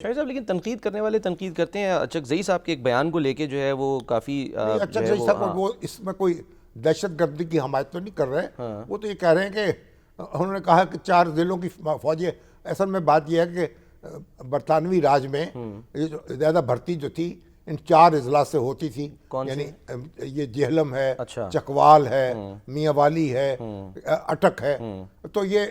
शाहिद साहब, लेकिन तनकीद करने वाले तनकीद करते हैं अचकज़ई साहब के एक बयान को लेके जो है वो काफ़ी अचकज़ई साहब वो इसमें कोई दहशत गर्दी की हमायत तो नहीं कर रहे। वो तो ये कह रहे हैं कि उन्होंने कहा कि 4 ज़िलों की फौजें, असल में बात यह है कि बरतानवी राज में ये जो ज़्यादा भर्ती जो थी इन 4 अजला से होती थी, यानी ये जेहलम है, अच्छा, चकवाल है, मियाँवाली है, अटक है, तो ये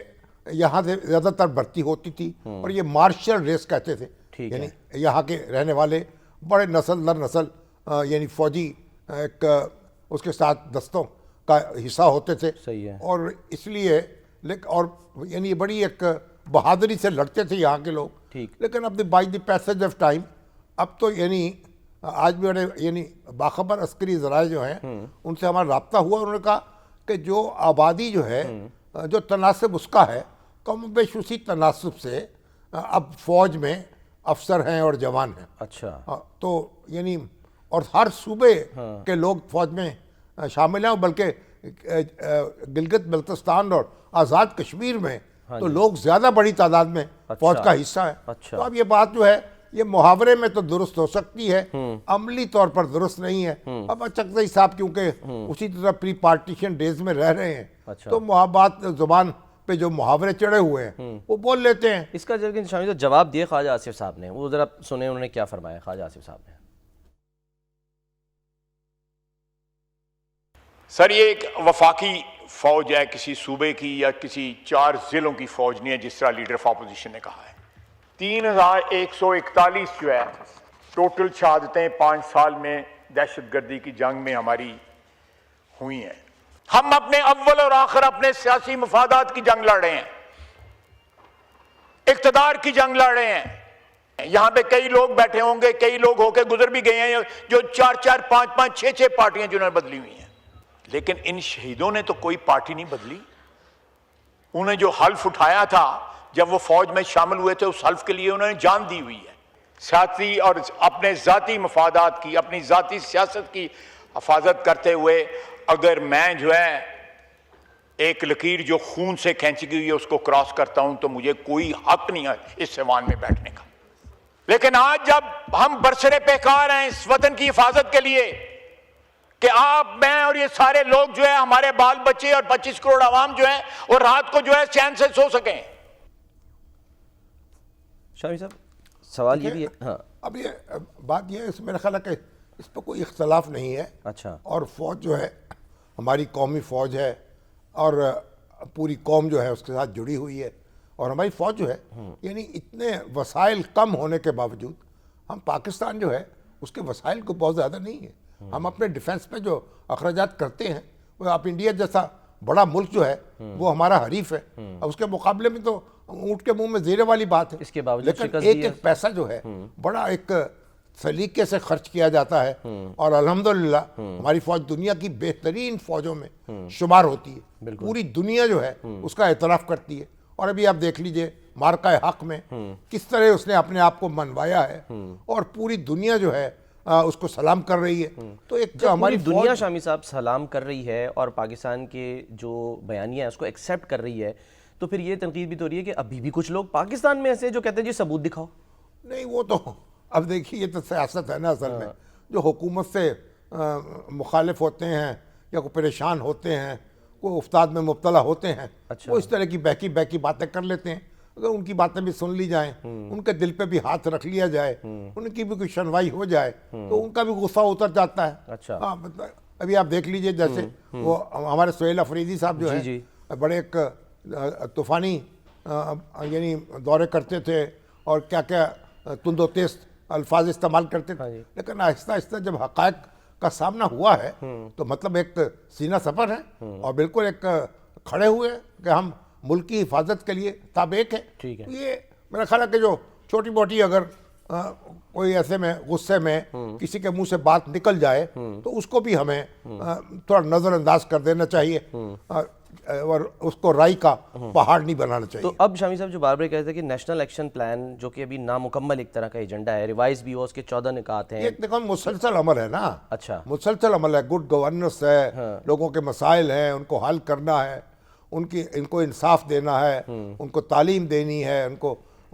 यहाँ से ज़्यादातर भर्ती होती थी और ये मार्शल रेस कहते थे, यानी यहाँ के रहने वाले बड़े नस्ल दर नस्ल यानी फौजी एक उसके साथ दस्तों का हिस्सा होते थे। सही है। और इसलिए और यानी बड़ी एक बहादुरी से लड़ते थे यहाँ के लोग। लेकिन अब by the passage of time अब तो यानी आज भी बड़े यानी बाखबर अस्करी ज़राए जो हैं उनसे हमारा रब्ता हुआ। उन्होंने कहा कि जो आबादी जो है जो तनासब उसका है कम बेश उसी तनासब से अब फौज में अफसर हैं और जवान हैं। अच्छा, तो यानी और हर सूबे के लोग फौज में शामिल हैं, बल्कि गिलगित बल्तिस्तान और आज़ाद कश्मीर में तो लोग ज़्यादा बड़ी तादाद में फौज का हिस्सा है। तो अब ये बात जो है ये मुहावरे में तो दुरुस्त हो सकती है, अमली तौर पर दुरुस्त नहीं है। अब अचकज़ई साहब क्योंकि उसी तरह प्री पार्टीशन डेज में रह रहे हैं, तो मुहाबात ज़ुबान पे जो मुहावरे चढ़े हुए हैं वो बोल लेते हैं। इसका जरा जवाब दिए ख्वाजा आसिफ साहब ने, वो जरा सुने उन्होंने क्या फरमाया। ख्वाजा आसिफ साहब ने सर ये एक वफाकी फौज है किसी सूबे की या किसी 4 जिलों की फौज नहीं है जिस तरह लीडर ऑफ अपोजिशन ने कहा है। 3141 जो है टोटल शहादतें 5 साल में दहशतगर्दी की जंग में हमारी हुई हैं। हम अपने अव्वल और आखिर अपने सियासी मफादात की जंग लड़ रहे हैं, इक्तदार की जंग लड़ रहे हैं। यहां पे कई लोग बैठे होंगे, कई लोग होके गुजर भी गए हैं जो 4-4, 5-5, 6-6 पार्टियां जिन्होंने बदली हुई हैं, लेकिन इन शहीदों ने तो कोई पार्टी नहीं बदली। उन्हें जो हल्फ उठाया था जब वो फौज में शामिल हुए थे उस हल्फ के लिए उन्होंने जान दी हुई है। सियासी और अपने जाती मफादात की, अपनी जाती सियासत की हिफाजत करते हुए अगर मैं जो है एक लकीर जो खून से खींची गई है उसको क्रॉस करता हूं तो मुझे कोई हक नहीं है इस सिवान में बैठने का। लेकिन आज जब हम बरसरे पेकार हैं इस वतन की हिफाजत के लिए कि आप, मैं और ये सारे लोग जो है हमारे बाल बच्चे और 25 करोड़ आवाम जो है और रात को जो है चैन से सो सकें। शामी साहब सवाल ये भी है। हाँ, अब ये बात ये है, मेरा ख्याल है कि इस पर कोई इख्तलाफ नहीं है। अच्छा, और फौज जो है हमारी कौमी फौज है और पूरी कौम जो है उसके साथ जुड़ी हुई है। और हमारी फौज जो है यानी इतने वसाइल कम होने के बावजूद हम पाकिस्तान जो है उसके वसाइल को बहुत ज़्यादा नहीं है। हम अपने डिफेंस पे जो अखराजात करते हैं वो आप इंडिया जैसा बड़ा मुल्क जो है वो हमारा हरीफ है, अब उसके मुकाबले में तो ऊँट के मुंह में ज़ेरे वाली बात है। इसके बावजूद लेकिन एक पैसा जो है बड़ा एक सलीके से खर्च किया जाता है और अल्हम्दुलिल्लाह हमारी फौज दुनिया की बेहतरीन फौजों में शुमार होती है। पूरी दुनिया जो है उसका एतराफ़ करती है। और अभी आप देख लीजिए मार्का हक में किस तरह उसने अपने आप को मनवाया है और पूरी दुनिया जो है उसको सलाम कर रही है। तो एक जो हमारी दुनिया शामी साहब सलाम कर रही है और पाकिस्तान के जो बयानिया है उसको एक्सेप्ट कर रही है, तो फिर ये तनकीद भी तो हो रही है कि अभी भी कुछ लोग पाकिस्तान में ऐसे जो कहते हैं जी सबूत दिखाओ। नहीं, वो तो अब देखिए ये तो सियासत है ना असल में। जो हुकूमत से मुखालिफ होते हैं या कोई परेशान होते हैं, कोई उफ्ताद में मुब्तला होते हैं, अच्छा, वो इस तरह की बहकी बहकी बातें कर लेते हैं। अगर उनकी बातें भी सुन ली जाएं, उनके दिल पे भी हाथ रख लिया जाए, उनकी भी कोई सुनवाई हो जाए तो उनका भी गुस्सा उतर जाता है। अच्छा, मतलब अभी आप देख लीजिए जैसे वो हमारे सुहेल अफरीदी साहब जो है बड़े एक तूफ़ानी यानी दौरे करते थे और क्या क्या तुंदो तेज अल्फाज इस्तेमाल करते थे। लेकिन आहिस्ता आहिस्ता जब हक़ाइक़ का सामना हुआ है तो मतलब एक सीना सफ़र है और बिल्कुल एक खड़े हुए कि हम मुल्क की हिफाजत के लिए ताबेक है। ठीक है। तो ये मेरा ख्याल है कि जो छोटी मोटी अगर कोई ऐसे में गुस्से में किसी के मुंह से बात निकल जाए तो उसको भी हमें थोड़ा नज़रअंदाज कर देना चाहिए और उसको राई का पहाड़ नहीं बनाना चाहिए। तो अब शामी साहब जो बार बार कहते हैं कि नेशनल एक्शन प्लान जो कि अभी नामुकम्मल एक तरह का एजेंडा है, रिवाइज भी हो, उसके 14 निकात हैं। एक देखो मुसलसल अमल है ना। अच्छा, मुसलसल अमल है, गुड गवर्नेंस है। हाँ। लोगों के मसाइल हैं उनको हल करना है, इनको इंसाफ देना है, उनको तालीम देनी है,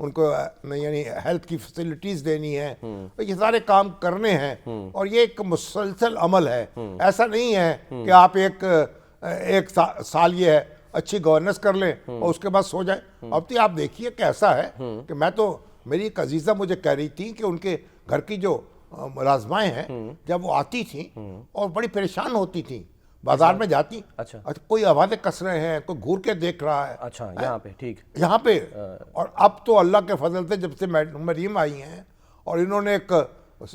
उनको यानी हेल्थ की फैसिलिटीज़ देनी है, तो ये सारे काम करने हैं और ये एक मुसलसल अमल है। ऐसा नहीं है कि आप एक साल ये है अच्छी गवर्नेंस कर लें और उसके बाद सो जाए। अब तो आप देखिए कैसा है कि मैं तो, मेरी एक अजीज़ा मुझे कह रही थी कि उनके घर की जो मुलाजमाएँ हैं जब वो आती थी और बड़ी परेशान होती थी, बाजार में जाती, अच्छा कोई आवाज़ें कस रहे हैं, कोई घूर के देख रहा है, अच्छा, यहाँ पे ठीक, यहाँ पे। और अब तो अल्लाह के फजल से जब से मरीम आई हैं और इन्होंने एक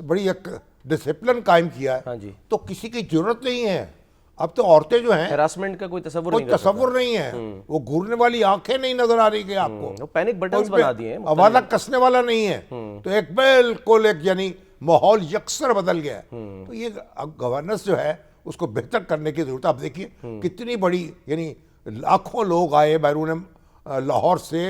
बड़ी एक डिसिप्लिन कायम किया है, हाँ जी, तो किसी की जरूरत नहीं है। अब तो औरतें जो हैं, हैरासमेंट का कोई तस्वुर कोई नहीं कर तस्वुर नहीं है, वो घूरने वाली आंखें नहीं नजर आ रही कि आपको, वो पैनिक बटन्स बना दिए हैं, आवाज़ कसने वाला नहीं है। तो एक बिल्कुल एक यानी माहौल यकसर बदल गया है। तो ये गवर्नेंस जो है उसको बेहतर करने की जरूरत है। आप देखिए कितनी बड़ी, यानी लाखों लोग आए बैरून लाहौर से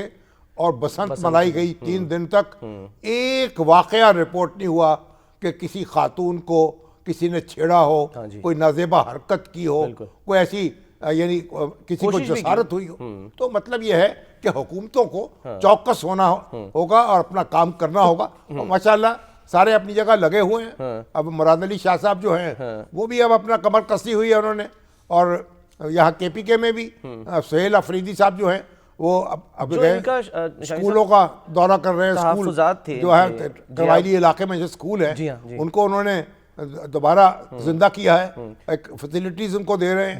और बसंत मनाई गई 3 दिन तक। एक वाकया रिपोर्ट नहीं हुआ कि किसी खातून को किसी ने छेड़ा हो, कोई नाजेबा हरकत की हो, कोई ऐसी यानी किसी को जसारत हुई हो। तो मतलब यह है कि हुकूमतों को चौकस होना होगा और अपना काम करना होगा। और माशाल्लाह सारे अपनी जगह लगे हुए हैं। अब मुराद अली शाह साहब जो हैं वो भी अब अपना कमर कसी हुई है उन्होंने, और यहाँ KPK में भी सुहेल अफरीदी साहब जो हैं वो अब गए, स्कूलों का दौरा कर रहे हैं। स्कूल जो है कवायली इलाके में जो स्कूल है उनको उन्होंने दोबारा जिंदा किया है, एक फैसिलिटीज उनको दे रहे हैं।